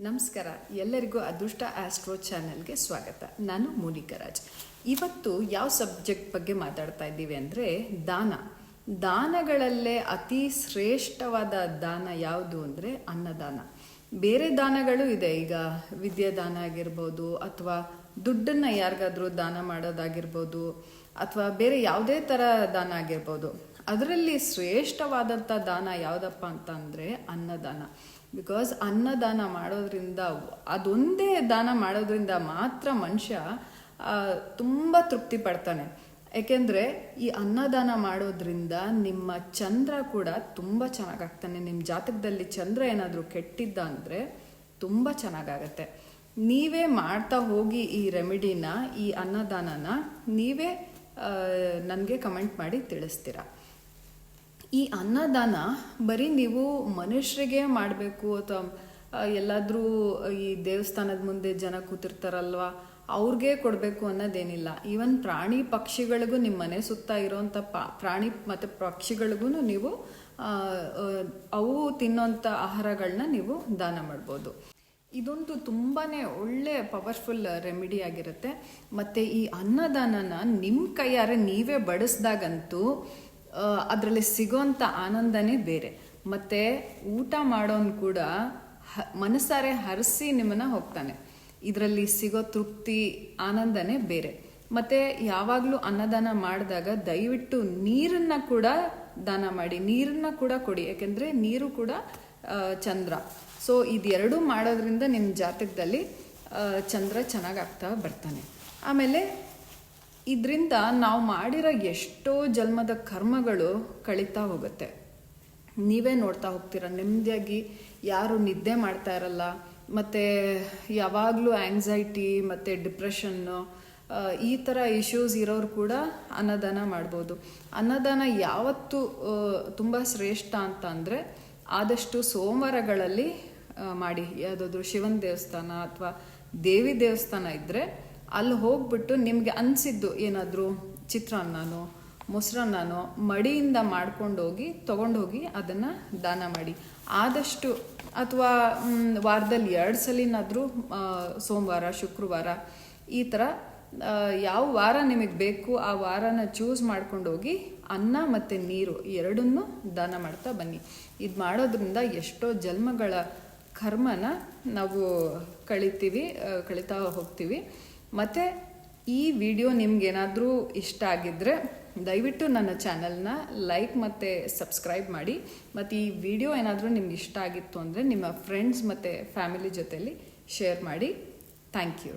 ನಮಸ್ಕಾರ, ಎಲ್ಲರಿಗೂ ಅದೃಷ್ಟ ಆಸ್ಟ್ರೋ ಚಾನೆಲ್ಗೆ ಸ್ವಾಗತ. ನಾನು ಮೋನಿಕಾ ರಾಜ್. ಇವತ್ತು ಯಾವ ಸಬ್ಜೆಕ್ಟ್ ಬಗ್ಗೆ ಮಾತಾಡ್ತಾ ಇದ್ದೀವಿ ಅಂದರೆ ದಾನಗಳಲ್ಲೇ ಅತಿ ಶ್ರೇಷ್ಠವಾದ ದಾನ ಯಾವುದು ಅಂದರೆ ಅನ್ನದಾನ. ಬೇರೆ ದಾನಗಳು ಇದೆ, ಈಗ ವಿದ್ಯಾದಾನ ಆಗಿರ್ಬೋದು, ಅಥವಾ ದುಡ್ಡನ್ನು ಯಾರಿಗಾದ್ರೂ ದಾನ ಮಾಡೋದಾಗಿರ್ಬೋದು, ಅಥವಾ ಬೇರೆ ಯಾವುದೇ ಥರ ದಾನ ಆಗಿರ್ಬೋದು. ಅದರಲ್ಲಿ ಶ್ರೇಷ್ಠವಾದಂಥ ದಾನ ಯಾವುದಪ್ಪ ಅಂತ ಅಂದರೆ ಅನ್ನದಾನ. ಬಿಕಾಸ್ ಅನ್ನದಾನ ಮಾಡೋದ್ರಿಂದ, ಅದೊಂದೇ ದಾನ ಮಾಡೋದ್ರಿಂದ ಮಾತ್ರ ಮನುಷ್ಯ ತುಂಬ ತೃಪ್ತಿ ಪಡ್ತಾನೆ. ಏಕೆಂದರೆ ಈ ಅನ್ನದಾನ ಮಾಡೋದ್ರಿಂದ ನಿಮ್ಮ ಚಂದ್ರ ಕೂಡ ತುಂಬ ಚೆನ್ನಾಗಾಗ್ತಾನೆ. ನಿಮ್ಮ ಜಾತಕದಲ್ಲಿ ಚಂದ್ರ ಏನಾದರೂ ಕೆಟ್ಟಿದ್ದ ಅಂದರೆ ತುಂಬ ಚೆನ್ನಾಗಾಗತ್ತೆ. ನೀವೇ ಮಾಡ್ತಾ ಹೋಗಿ ಈ ರೆಮಿಡಿನ, ಈ ಅನ್ನದಾನನ ನೀವೇ ನನಗೆ ಕಮೆಂಟ್ ಮಾಡಿ ತಿಳಿಸ್ತೀರಾ. ಈ ಅನ್ನದಾನ ಬರೀ ನೀವು ಮನುಷ್ಯರಿಗೆ ಮಾಡಬೇಕು ಅಥವಾ ಎಲ್ಲಾದರೂ ಈ ದೇವಸ್ಥಾನದ ಮುಂದೆ ಜನ ಕೂತಿರ್ತಾರಲ್ವ ಅವ್ರಿಗೆ ಕೊಡಬೇಕು ಅನ್ನೋದೇನಿಲ್ಲ. ಈವನ್ ಪ್ರಾಣಿ ಪಕ್ಷಿಗಳಿಗೂ, ನಿಮ್ಮ ಮನೆ ಸುತ್ತ ಇರೋವಂಥ ಪ್ರಾಣಿ ಮತ್ತು ಪಕ್ಷಿಗಳಿಗೂ ನೀವು ಅವು ತಿನ್ನೋಂಥ ಆಹಾರಗಳನ್ನ ನೀವು ದಾನ ಮಾಡ್ಬೋದು. ಇದೊಂದು ತುಂಬಾ ಒಳ್ಳೆ ಪವರ್ಫುಲ್ ರೆಮಿಡಿ ಆಗಿರುತ್ತೆ. ಮತ್ತು ಈ ಅನ್ನದಾನನ ನಿಮ್ಮ ಕೈಯಾರೆ ನೀವೇ ಬಡಿಸ್ದಾಗಂತೂ ಅದರಲ್ಲಿ ಸಿಗೋಂಥ ಆನಂದನೇ ಬೇರೆ. ಮತ್ತು ಊಟ ಮಾಡೋನು ಕೂಡ ಮನಸ್ಸಾರೆ ಹರಿಸಿ ನಿಮ್ಮನ್ನು ಹೋಗ್ತಾನೆ. ಇದರಲ್ಲಿ ಸಿಗೋ ತೃಪ್ತಿ, ಆನಂದನೇ ಬೇರೆ. ಮತ್ತು ಯಾವಾಗಲೂ ಅನ್ನದಾನ ಮಾಡಿದಾಗ ದಯವಿಟ್ಟು ನೀರನ್ನು ಕೂಡ ದಾನ ಮಾಡಿ, ನೀರನ್ನು ಕೂಡ ಕೊಡಿ. ಯಾಕೆಂದರೆ ನೀರು ಕೂಡ ಚಂದ್ರ. ಸೊ ಇದೆರಡೂ ಮಾಡೋದ್ರಿಂದ ನಿಮ್ಮ ಜಾತಕದಲ್ಲಿ ಚಂದ್ರ ಚೆನ್ನಾಗಾಗ್ತಾ ಬರ್ತಾನೆ. ಆಮೇಲೆ ಇದರಿಂದ ನಾವು ಮಾಡಿರೋ ಎಷ್ಟೋ ಜನ್ಮದ ಕರ್ಮಗಳು ಕಳೀತಾ ಹೋಗುತ್ತೆ. ನೀವೇ ನೋಡ್ತಾ ಹೋಗ್ತೀರ, ನೆಮ್ಮದಿಯಾಗಿ ಯಾರು ನಿದ್ದೆ ಮಾಡ್ತಾ ಇರಲ್ಲ, ಮತ್ತು ಯಾವಾಗಲೂ ಆ್ಯಂಗ್ಸೈಟಿ ಮತ್ತು ಡಿಪ್ರೆಷನ್ನು, ಈ ಥರ ಇಶ್ಯೂಸ್ ಇರೋರು ಕೂಡ ಅನ್ನದಾನ ಮಾಡ್ಬೋದು. ಅನ್ನದಾನ ಯಾವತ್ತೂ ತುಂಬ ಶ್ರೇಷ್ಠ ಅಂತ ಅಂದರೆ ಆದಷ್ಟು ಸೋಮವಾರಗಳಲ್ಲಿ ಮಾಡಿ. ಯಾವುದಾದ್ರೂ ಶಿವನ ದೇವಸ್ಥಾನ ಅಥವಾ ದೇವಿ ದೇವಸ್ಥಾನ ಇದ್ದರೆ ಅಲ್ಲಿ ಹೋಗ್ಬಿಟ್ಟು ನಿಮಗೆ ಅನಿಸಿದ್ದು ಏನಾದರೂ ಚಿತ್ರಾನ್ನನೋ ಮೊಸರನ್ನನೋ ಮಡಿಯಿಂದ ಮಾಡ್ಕೊಂಡೋಗಿ ತೊಗೊಂಡೋಗಿ ಅದನ್ನು ದಾನ ಮಾಡಿ. ಆದಷ್ಟು, ಅಥವಾ ವಾರದಲ್ಲಿ 2 ಸಲಿನಾದರೂ ಸೋಮವಾರ, ಶುಕ್ರವಾರ, ಈ ಥರ ಯಾವ ವಾರ ನಿಮಗೆ ಬೇಕು ಆ ವಾರನ ಚೂಸ್ ಮಾಡ್ಕೊಂಡೋಗಿ ಅನ್ನ ಮತ್ತು ನೀರು ಎರಡನ್ನೂ ದಾನ ಮಾಡ್ತಾ ಬನ್ನಿ. ಇದು ಮಾಡೋದ್ರಿಂದ ಎಷ್ಟೋ ಜನ್ಮಗಳ ಕರ್ಮನ ನಾವು ಕಳೀತಾ ಹೋಗ್ತೀವಿ. ಮತ್ತು ಈ ವಿಡಿಯೋ ನಿಮ್ಗೇನಾದರೂ ಇಷ್ಟ ಆಗಿದ್ದರೆ ದಯವಿಟ್ಟು ನನ್ನ ಚಾನಲ್ನ ಲೈಕ್ ಮತ್ತು ಸಬ್ಸ್ಕ್ರೈಬ್ ಮಾಡಿ. ಮತ್ತು ಈ ವಿಡಿಯೋ ಏನಾದರೂ ನಿಮ್ಗೆ ಇಷ್ಟ ಆಗಿತ್ತು ಅಂದರೆ ನಿಮ್ಮ ಫ್ರೆಂಡ್ಸ್ ಮತ್ತು ಫ್ಯಾಮಿಲಿ ಜೊತೆಲಿ ಶೇರ್ ಮಾಡಿ. Thank you.